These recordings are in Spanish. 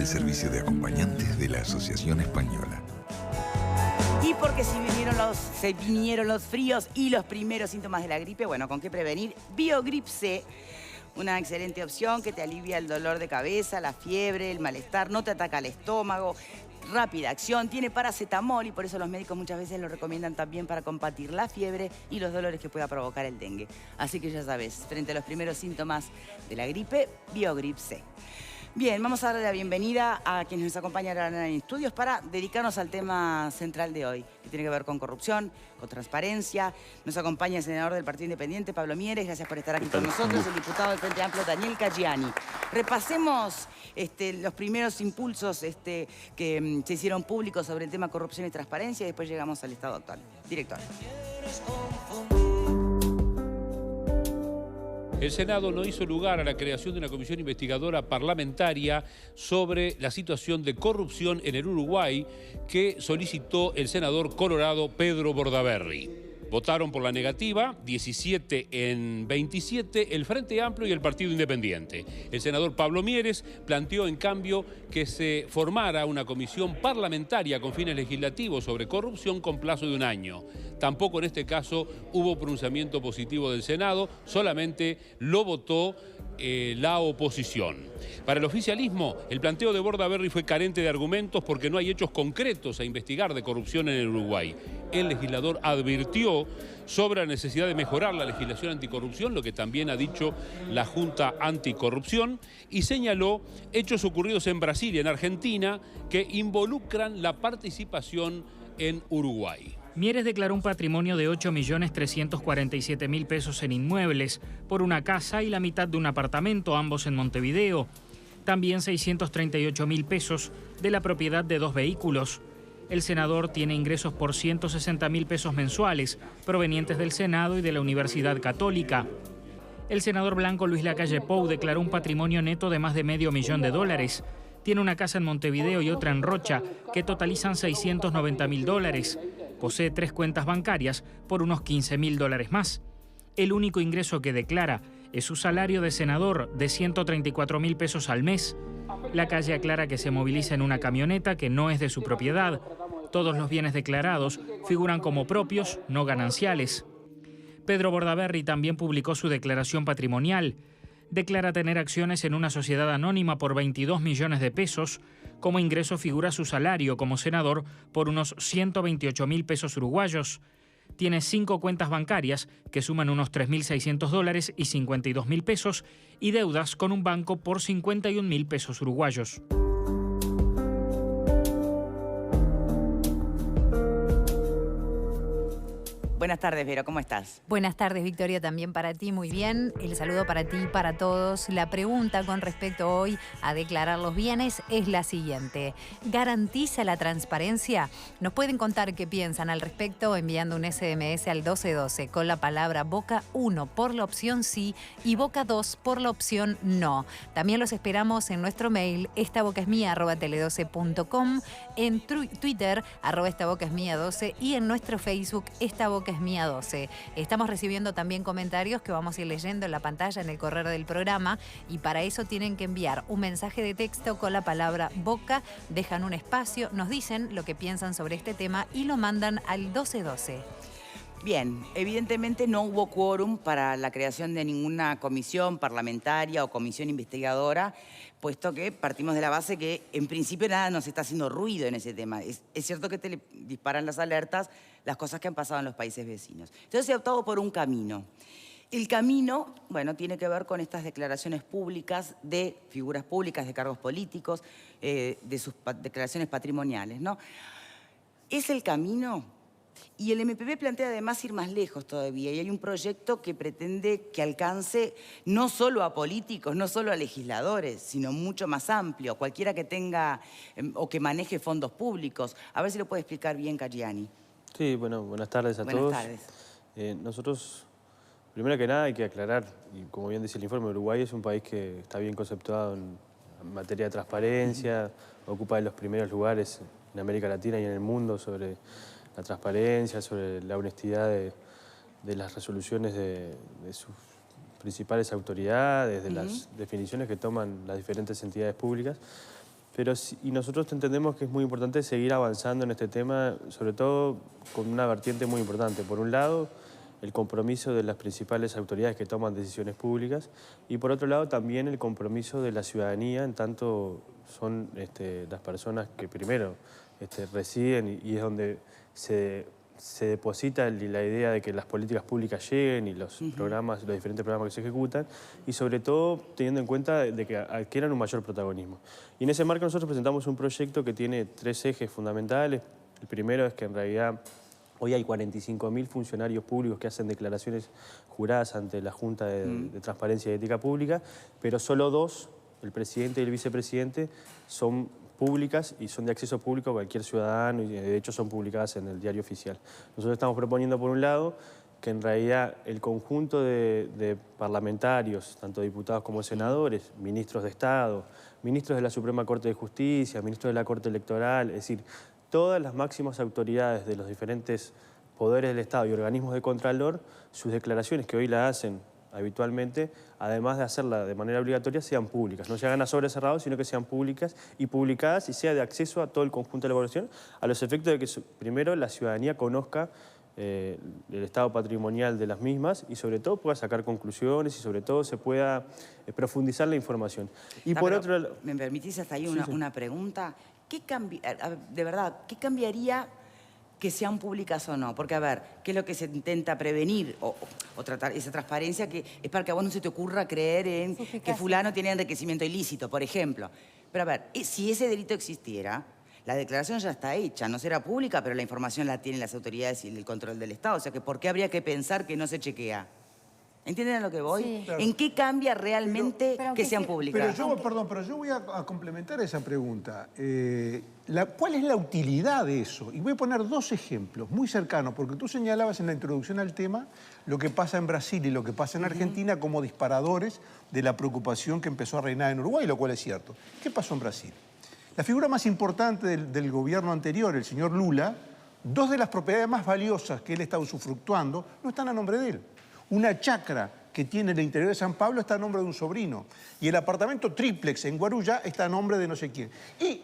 el servicio de acompañantes de la Asociación Española. Y porque se vinieron los fríos y los primeros síntomas de la gripe, bueno, ¿con qué prevenir? Biogrip C, una excelente opción que te alivia el dolor de cabeza, la fiebre, el malestar, no te ataca el estómago, rápida acción, tiene paracetamol y por eso los médicos muchas veces lo recomiendan también para combatir la fiebre y los dolores que pueda provocar el dengue. Así que ya sabes, frente a los primeros síntomas de la gripe, Biogrip C. Bien, vamos a darle la bienvenida a quienes nos acompañarán en estudios para dedicarnos al tema central de hoy, que tiene que ver con corrupción, con transparencia. Nos acompaña el senador del Partido Independiente, Pablo Mieres. Gracias por estar aquí con nosotros. El diputado del Frente Amplio, Daniel Caggiani. Repasemos los primeros impulsos que se hicieron públicos sobre el tema corrupción y transparencia y después llegamos al estado actual. Director. El Senado no hizo lugar a la creación de una comisión investigadora parlamentaria sobre la situación de corrupción en el Uruguay que solicitó el senador colorado Pedro Bordaberry. Votaron por la negativa, 17 en 27, el Frente Amplio y el Partido Independiente. El senador Pablo Mieres planteó, en cambio, que se formara una comisión parlamentaria con fines legislativos sobre corrupción con plazo de 1 año. Tampoco en este caso hubo pronunciamiento positivo del Senado, solamente lo votó la oposición. Para el oficialismo, el planteo de Bordaberry fue carente de argumentos porque no hay hechos concretos a investigar de corrupción en el Uruguay. El legislador advirtió sobre la necesidad de mejorar la legislación anticorrupción, lo que también ha dicho la Junta Anticorrupción, y señaló hechos ocurridos en Brasil y en Argentina que involucran la participación en Uruguay. Mieres declaró un patrimonio de 8.347.000 pesos en inmuebles, por una casa y la mitad de un apartamento, ambos en Montevideo. También 638.000 pesos de la propiedad de 2 vehículos. El senador tiene ingresos por 160.000 pesos mensuales, provenientes del Senado y de la Universidad Católica. El senador blanco Luis Lacalle Pou declaró un patrimonio neto de más de $500.000. Tiene una casa en Montevideo y otra en Rocha, que totalizan $690.000. Posee 3 cuentas bancarias por unos $15.000 más. El único ingreso que declara es su salario de senador de 134.000 pesos al mes. Lacalle aclara que se moviliza en una camioneta que no es de su propiedad. Todos los bienes declarados figuran como propios, no gananciales. Pedro Bordaberry también publicó su declaración patrimonial. Declara tener acciones en una sociedad anónima por 22 millones de pesos. Como ingreso figura su salario como senador por unos 128.000 pesos uruguayos. Tiene 5 cuentas bancarias que suman unos $3.600 y 52.000 pesos y deudas con un banco por 51.000 pesos uruguayos. Buenas tardes, Vero, ¿cómo estás? Buenas tardes, Victoria, también para ti, muy bien. El saludo para ti y para todos. La pregunta con respecto hoy a declarar los bienes es la siguiente. ¿Garantiza la transparencia? Nos pueden contar qué piensan al respecto enviando un SMS al 1212 con la palabra Boca 1 por la opción sí y Boca 2 por la opción no. También los esperamos en nuestro mail estabocasmia@tele12.com, en Twitter @estabocasmia12 y en nuestro Facebook estabocasmia12. Estamos recibiendo también comentarios que vamos a ir leyendo en la pantalla en el correo del programa y para eso tienen que enviar un mensaje de texto con la palabra Boca, dejan un espacio, nos dicen lo que piensan sobre este tema y lo mandan al 1212. Bien, evidentemente no hubo quórum para la creación de ninguna comisión parlamentaria o comisión investigadora, puesto que partimos de la base que en principio nada nos está haciendo ruido en ese tema. Es cierto que te disparan las alertas las cosas que han pasado en los países vecinos. Entonces se ha optado por un camino. El camino, bueno, tiene que ver con estas declaraciones públicas de figuras públicas, de cargos políticos, de sus declaraciones patrimoniales, ¿no? ¿Es el camino? Y el MPP plantea además ir más lejos todavía y hay un proyecto que pretende que alcance no solo a políticos, no solo a legisladores, sino mucho más amplio, cualquiera que tenga o que maneje fondos públicos. A ver si lo puede explicar bien Caggiani. Sí, bueno, buenas tardes a todos. Buenas tardes. Nosotros, primero que nada, hay que aclarar, y como bien dice el informe, Uruguay es un país que está bien conceptuado en materia de transparencia, ocupa de los primeros lugares en América Latina y en el mundo sobre la transparencia, sobre la honestidad de las resoluciones de sus principales autoridades, de las definiciones que toman las diferentes entidades públicas. Y nosotros entendemos que es muy importante seguir avanzando en este tema, sobre todo con una vertiente muy importante. Por un lado, el compromiso de las principales autoridades que toman decisiones públicas y por otro lado también el compromiso de la ciudadanía, en tanto son las personas que primero residen y es donde se deposita la idea de que las políticas públicas lleguen y los programas, los diferentes programas que se ejecutan y sobre todo teniendo en cuenta de que adquieran un mayor protagonismo. Y en ese marco nosotros presentamos un proyecto que tiene 3 ejes fundamentales. El primero es que en realidad hoy hay 45.000 funcionarios públicos que hacen declaraciones juradas ante la Junta de Transparencia y Ética Pública, pero solo 2, el presidente y el vicepresidente, son públicas y son de acceso público a cualquier ciudadano y de hecho son publicadas en el diario oficial. Nosotros estamos proponiendo por un lado que en realidad el conjunto de parlamentarios, tanto diputados como senadores, ministros de Estado, ministros de la Suprema Corte de Justicia, ministros de la Corte Electoral, es decir, todas las máximas autoridades de los diferentes poderes del Estado y organismos de contralor, sus declaraciones que hoy la hacen habitualmente, además de hacerla de manera obligatoria, sean públicas. No se hagan a sobre cerrado, sino que sean públicas y publicadas y sea de acceso a todo el conjunto de la población, a los efectos de que primero la ciudadanía conozca el estado patrimonial de las mismas y sobre todo pueda sacar conclusiones y sobre todo se pueda profundizar la información. Y por otro lado... ¿Me permitís hasta ahí una pregunta? De verdad, ¿qué cambiaría que sean públicas o no? Porque, a ver, ¿qué es lo que se intenta prevenir o tratar esa transparencia que es para que a vos no se te ocurra creer en que fulano tiene enriquecimiento ilícito, por ejemplo? Pero, a ver, si ese delito existiera, la declaración ya está hecha, no será pública, pero la información la tienen las autoridades y el control del Estado. O sea, que ¿por qué habría que pensar que no se chequea? ¿Entienden a lo que voy? Sí. Claro. ¿En qué cambia realmente que sean públicas? Pero yo voy a complementar esa pregunta. ¿Cuál es la utilidad de eso? Y voy a poner 2 ejemplos muy cercanos, porque tú señalabas en la introducción al tema lo que pasa en Brasil y lo que pasa en Argentina como disparadores de la preocupación que empezó a reinar en Uruguay, lo cual es cierto. ¿Qué pasó en Brasil? La figura más importante del gobierno anterior, el señor Lula, 2 de las propiedades más valiosas que él ha estado usufructuando no están a nombre de él. Una chacra que tiene en el interior de San Pablo está a nombre de un sobrino. Y el apartamento triplex en Guarujá está a nombre de no sé quién. Y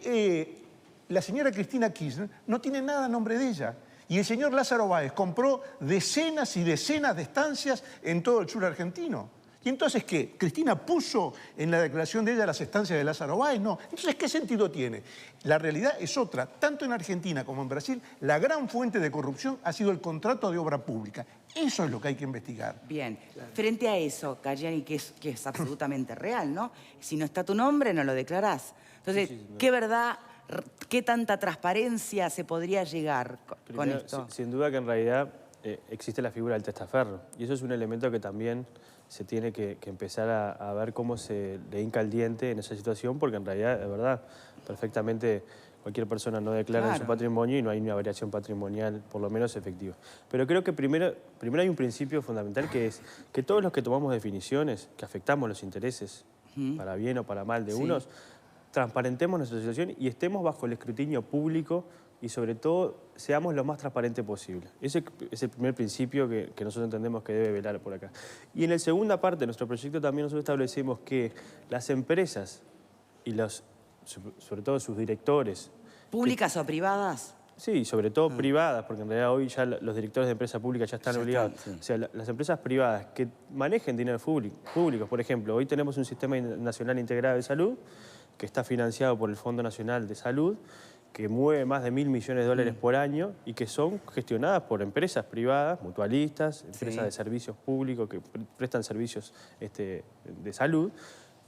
la señora Cristina Kirchner no tiene nada a nombre de ella. Y el señor Lázaro Báez compró decenas y decenas de estancias en todo el sur argentino. ¿Y entonces qué? ¿Cristina puso en la declaración de ella las estancias de Lázaro Báez? No. Entonces, ¿qué sentido tiene? La realidad es otra. Tanto en Argentina como en Brasil, la gran fuente de corrupción ha sido el contrato de obra pública. Eso es lo que hay que investigar. Bien. Frente a eso, Cariani, que es absolutamente real, ¿no? Si no está tu nombre, no lo declarás. Entonces, ¿qué verdad, qué tanta transparencia se podría llegar con esto? Sin duda que en realidad existe la figura del testaferro. Y eso es un elemento que también se tiene que empezar a ver cómo se le hinca el diente en esa situación, porque en realidad, de verdad, perfectamente cualquier persona no declara su patrimonio y no hay una variación patrimonial, por lo menos efectiva. Pero creo que primero hay un principio fundamental que es que todos los que tomamos definiciones, que afectamos los intereses, para bien o para mal de unos, transparentemos nuestra situación y estemos bajo el escrutinio público y sobre todo seamos lo más transparente posible. Ese es el primer principio que nosotros entendemos que debe velar por acá. Y en la segunda parte de nuestro proyecto también nosotros establecimos que las empresas y sobre todo sus directores... ¿Públicas o privadas? Sí, sobre todo privadas, porque en realidad hoy ya los directores de empresas públicas ya están obligados. O sea, las empresas privadas que manejen dinero públicos, por ejemplo, hoy tenemos un sistema nacional integrado de salud que está financiado por el Fondo Nacional de Salud, que mueve más de $1.000 millones por año y que son gestionadas por empresas privadas, mutualistas, empresas de servicios públicos que prestan servicios de salud.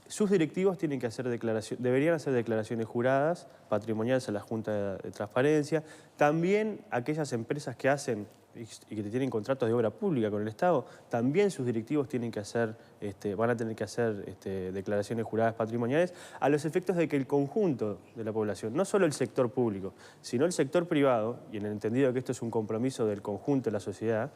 Sus directivos tienen que hacer deberían hacer declaraciones juradas, patrimoniales a la Junta de Transparencia. También aquellas empresas que hacen y que tienen contratos de obra pública con el Estado, también sus directivos tienen que hacer, van a tener que hacer declaraciones juradas patrimoniales a los efectos de que el conjunto de la población, no solo el sector público, sino el sector privado, y en el entendido que esto es un compromiso del conjunto de la sociedad,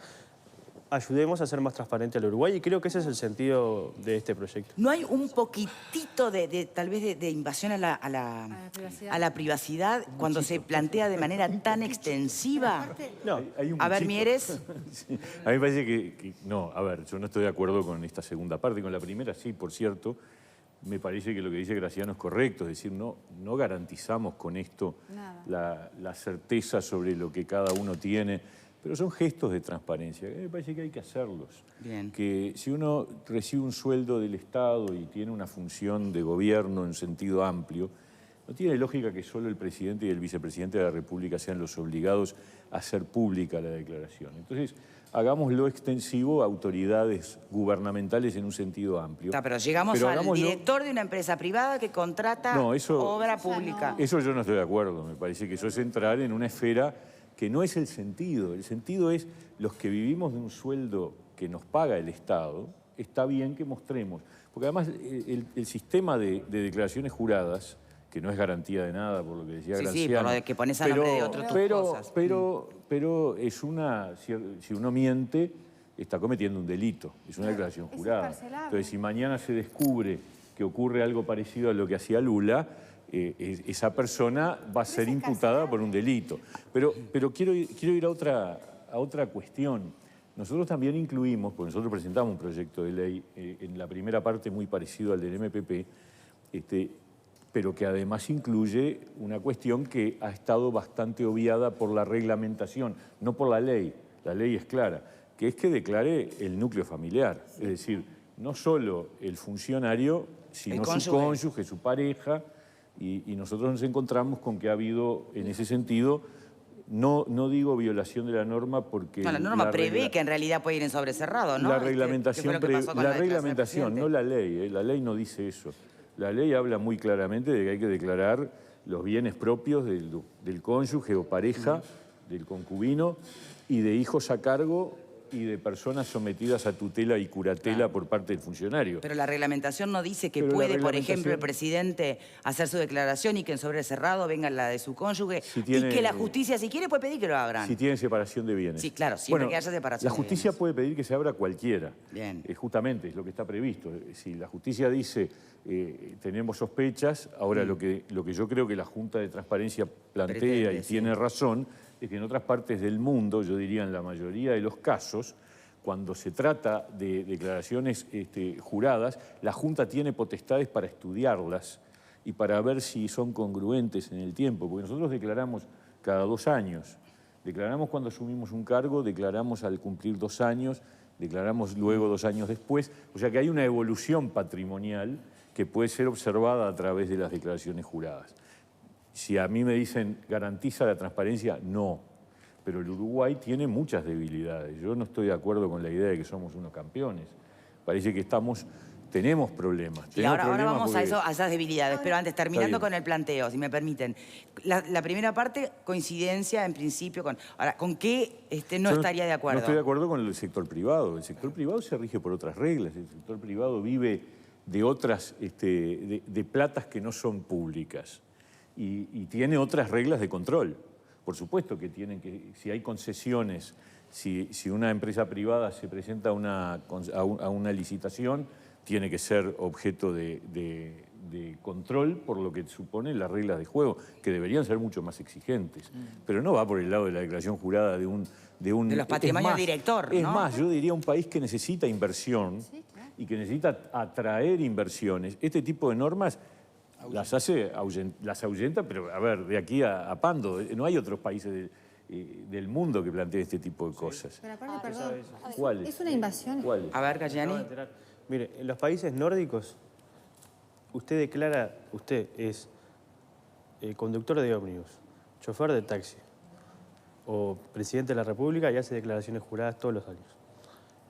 ayudemos a ser más transparente al Uruguay y creo que ese es el sentido de este proyecto. ¿No hay un poquitito tal vez de invasión a la privacidad cuando se plantea de manera tan extensiva? No, a ver, Mieres. Sí. A mí me parece que no, a ver, yo no estoy de acuerdo con esta segunda parte, con la primera sí, por cierto, me parece que lo que dice Graciano es correcto, es decir, no garantizamos con esto la certeza sobre lo que cada uno tiene, pero son gestos de transparencia. Me parece que hay que hacerlos. Bien. Que si uno recibe un sueldo del Estado y tiene una función de gobierno en sentido amplio, no tiene lógica que solo el presidente y el vicepresidente de la República sean los obligados a hacer pública la declaración. Entonces, hagámoslo extensivo a autoridades gubernamentales en un sentido amplio. Pero llegamos al director de una empresa privada que contrata obra pública. Eso yo no estoy de acuerdo. Me parece que eso es entrar en una esfera que no es el sentido. El sentido es los que vivimos de un sueldo que nos paga el Estado, está bien que mostremos. Porque además el sistema de declaraciones juradas, que no es garantía de nada, por lo que decía Graciano. Sí, por lo de que pones a nombre de otras cosas. Pero es si uno miente, está cometiendo un delito. Es una declaración jurada. Entonces, si mañana se descubre que ocurre algo parecido a lo que hacía Lula, esa persona va a ser imputada por un delito. Pero quiero ir a otra cuestión. Nosotros también incluimos, porque nosotros presentamos un proyecto de ley en la primera parte muy parecido al del MPP, pero que además incluye una cuestión que ha estado bastante obviada por la reglamentación, no por la ley es clara, que es que declare el núcleo familiar. Es decir, no solo el funcionario, sino su cónyuge, su pareja, y nosotros nos encontramos con que ha habido, en ese sentido, no digo violación de la norma porque... No, la norma prevé que en realidad puede ir en sobrecerrado, ¿no? La reglamentación, no la ley. La ley no dice eso. La ley habla muy claramente de que hay que declarar los bienes propios del cónyuge o pareja, del concubino, y de hijos a cargo y de personas sometidas a tutela y curatela por parte del funcionario. Pero la reglamentación no dice que puede, por ejemplo, el presidente hacer su declaración y que en sobrecerrado venga la de su cónyuge y que la justicia, si quiere, puede pedir que lo abran. Si tiene separación de bienes. Sí, claro, siempre que haya separación de bienes. La justicia puede pedir que se abra cualquiera. Bien. Justamente, es lo que está previsto. Si la justicia dice, tenemos sospechas, ahora lo que yo creo que la Junta de Transparencia plantea y tiene razón, es que en otras partes del mundo, yo diría en la mayoría de los casos, cuando se trata de declaraciones juradas, la Junta tiene potestades para estudiarlas y para ver si son congruentes en el tiempo, porque nosotros declaramos cada 2 años. Declaramos cuando asumimos un cargo, declaramos al cumplir 2 años, declaramos luego 2 años después, o sea que hay una evolución patrimonial que puede ser observada a través de las declaraciones juradas. Si a mí me dicen, ¿garantiza la transparencia? No. Pero el Uruguay tiene muchas debilidades. Yo no estoy de acuerdo con la idea de que somos unos campeones. Parece que tenemos problemas. Y ahora vamos a esas debilidades, pero antes, terminando con el planteo, si me permiten. La primera parte, coincidencia en principio con... Ahora, ¿con qué no estaría de acuerdo? No estoy de acuerdo con el sector privado. El sector privado se rige por otras reglas. El sector privado vive de otras, de platas que no son públicas. Y tiene otras reglas de control. Por supuesto que si hay concesiones, si una empresa privada se presenta a una licitación, tiene que ser objeto de control por lo que supone las reglas de juego, que deberían ser mucho más exigentes. Pero no va por el lado de la declaración jurada de los patrimonios director, ¿no? Es más, yo diría un país que necesita inversión y que necesita atraer inversiones. Este tipo de normas las ahuyenta, pero a ver, de aquí a Pando, no hay otros países del mundo que planteen este tipo de cosas. Pero aparte, perdón, ¿Cuáles? es una invasión. ¿Cuáles? A ver, Galliani. Mire, en los países nórdicos, usted es conductor de ómnibus, chofer de taxi o presidente de la República y hace declaraciones juradas todos los años.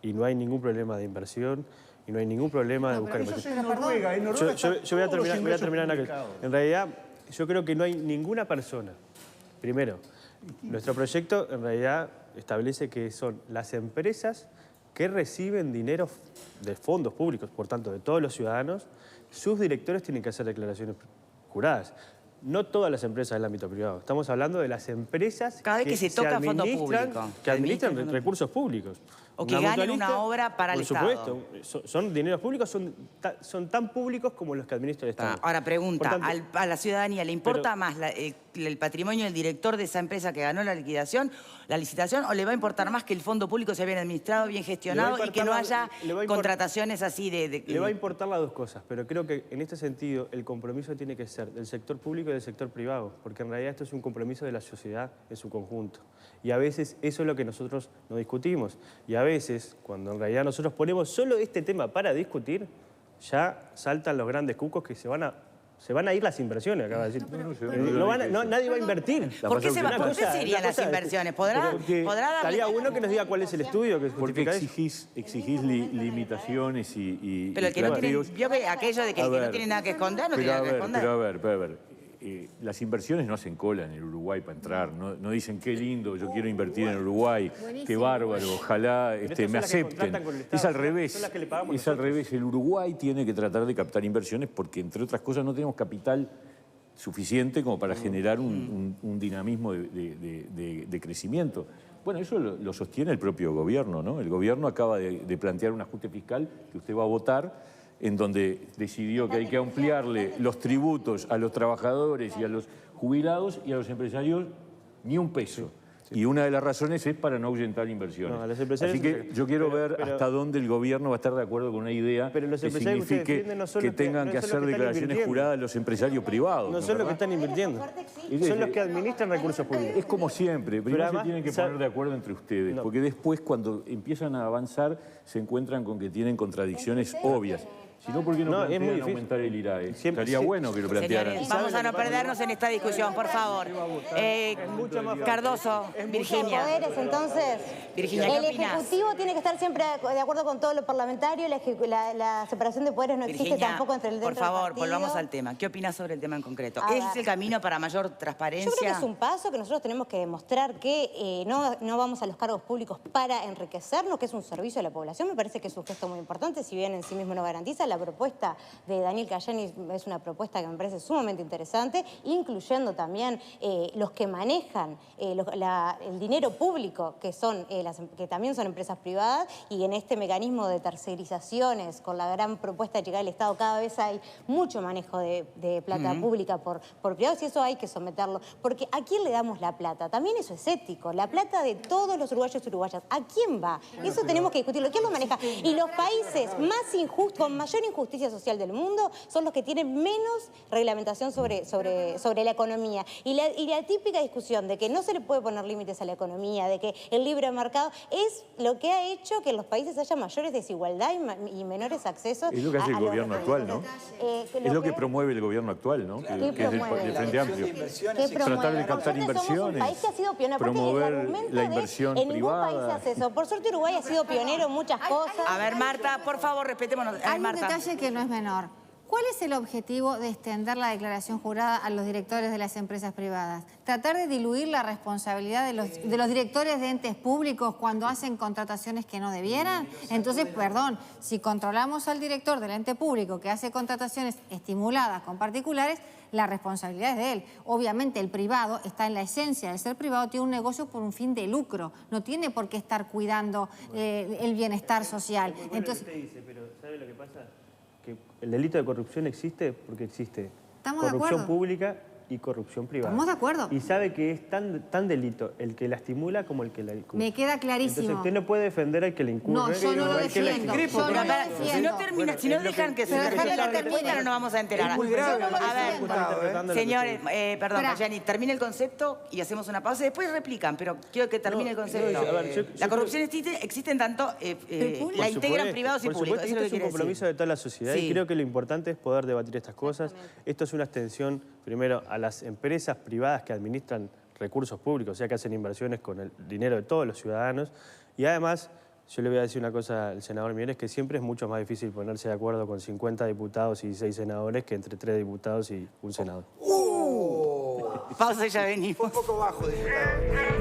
Y no hay ningún problema de inversión y no hay ningún problema de buscar inversión. Yo voy a terminar en realidad, yo creo que no hay ninguna persona. Primero, nuestro proyecto en realidad establece que son las empresas que reciben dinero de fondos públicos, por tanto, de todos los ciudadanos, sus directores tienen que hacer declaraciones juradas. No todas las empresas del ámbito privado. Estamos hablando de las empresas cada vez que se toca fondo público, que administran recursos públicos. O que ganen una obra para el Estado. Por supuesto. Son dineros públicos, son tan públicos como los que administra el Estado. Ahora, pregunta, tanto, a la ciudadanía, ¿le importa más el patrimonio del director de esa empresa que ganó la licitación, o le va a importar más que el fondo público sea bien administrado, bien gestionado y que no haya contrataciones así de... Le va a importar las dos cosas, pero creo que en este sentido el compromiso tiene que ser del sector público y del sector privado, porque en realidad esto es un compromiso de la sociedad en su conjunto. Y a veces eso es lo que nosotros no discutimos. Y a veces, cuando en realidad nosotros ponemos solo este tema para discutir, ya saltan los grandes cucos que se van a ir las inversiones, acaba de decir. Nadie va a invertir. ¿Por qué se irían las inversiones? ¿Podrá darle... Estaría bueno que nos diga cuál es el estudio que porque exigís limitaciones y pero el que planteos. no tiene... Vio que aquello de que el que no tiene nada que esconder, no tiene nada que esconder. Pero a ver. Las inversiones no hacen cola en el Uruguay para entrar, no dicen qué lindo, yo quiero invertir en Uruguay, qué bárbaro, ojalá me acepten. Es al revés, el Uruguay tiene que tratar de captar inversiones porque, entre otras cosas, no tenemos capital suficiente como para generar un dinamismo de crecimiento. Bueno, eso lo sostiene el propio gobierno, ¿no? El gobierno acaba de plantear un ajuste fiscal que usted va a votar, en donde decidió que hay que ampliarle los tributos a los trabajadores y a los jubilados y a los empresarios ni un peso. Y una de las razones es para no ahuyentar inversiones. Así que yo quiero ver hasta dónde el gobierno va a estar de acuerdo con una idea que signifique que tengan que hacer declaraciones juradas los empresarios privados. No son los que están invirtiendo, son los que administran recursos públicos. Es como siempre, primero se tienen que poner de acuerdo entre ustedes, porque después cuando empiezan a avanzar se encuentran con que tienen contradicciones obvias. Si no, ¿por qué no plantean aumentar el IRAE? Estaría bueno que lo plantearan. Señores, vamos a no perdernos en esta discusión, por favor. Cardoso, Virginia. Poderes, entonces, Virginia, ¿qué opinás? El Ejecutivo tiene que estar siempre de acuerdo con todo lo parlamentario, la separación de poderes no existe tampoco entre el dentro del partido. Por favor, volvamos al tema. ¿Qué opinás sobre el tema en concreto? ¿Es el camino para mayor transparencia? Yo creo que es un paso que nosotros tenemos que demostrar que no vamos a los cargos públicos para enriquecernos, que es un servicio a la población. Me parece que es un gesto muy importante, si bien en sí mismo no garantiza. La propuesta de Daniel Cayani es una propuesta que me parece sumamente interesante, incluyendo también los que manejan el dinero público, que también son empresas privadas, y en este mecanismo de tercerizaciones, con la gran propuesta de llegar al Estado, cada vez hay mucho manejo de plata pública por privados, y eso hay que someterlo. Porque ¿a quién le damos la plata? También eso es ético. La plata de todos los uruguayos y uruguayas, ¿a quién va? Eso tenemos que discutirlo. ¿Quién lo maneja? Y los países más injustos, con mayor injusticia social del mundo, son los que tienen menos reglamentación sobre la economía. Y la típica discusión de que no se le puede poner límites a la economía, de que el libre mercado es lo que ha hecho que en los países haya mayores desigualdad y menores accesos. Es lo que hace el gobierno actual, ¿no? Es lo que promueve el gobierno actual, ¿no? Que es el Frente Amplio. Tratar de captar inversiones, un país que ha sido pionero, promover la inversión privada. En ningún país hace eso. Por suerte Uruguay ha sido pionero en muchas cosas. A ver, Marta, por favor, respetémonos. Hay un detalle que no es menor. ¿Cuál es el objetivo de extender la declaración jurada a los directores de las empresas privadas? ¿Tratar de diluir la responsabilidad de los directores de entes públicos cuando hacen contrataciones que no debieran? Entonces, perdón, si controlamos al director del ente público que hace contrataciones estimuladas con particulares, la responsabilidad es de él. Obviamente el privado está en la esencia de ser privado, tiene un negocio por un fin de lucro, no tiene por qué estar cuidando el bienestar social. Entonces, pero ¿sabe lo que pasa? Que el delito de corrupción existe porque existe corrupción pública y corrupción privada. Estamos de acuerdo. Y sabe que es tan delito el que la estimula como el que la incurre. Me queda clarísimo. Entonces usted no puede defender al que la incurre. No, yo no lo defiendo. Si no dejan que se termine la respuesta, no nos vamos a enterar. Es muy grave. A ver, señores, perdón, Cayani, termine el concepto y hacemos una pausa. Después replican, pero quiero que termine el concepto. La corrupción existe en tanto la integran privados y públicos. Esto es un compromiso de toda la sociedad y creo que lo importante es poder debatir estas cosas. Esto es una extensión, primero, a las empresas privadas que administran recursos públicos, o sea, que hacen inversiones con el dinero de todos los ciudadanos. Y además, yo le voy a decir una cosa al senador Mieres, que siempre es mucho más difícil ponerse de acuerdo con 50 diputados y 6 senadores que entre 3 diputados y un senador. Pausa y ya venimos. Un poco bajo, diputado.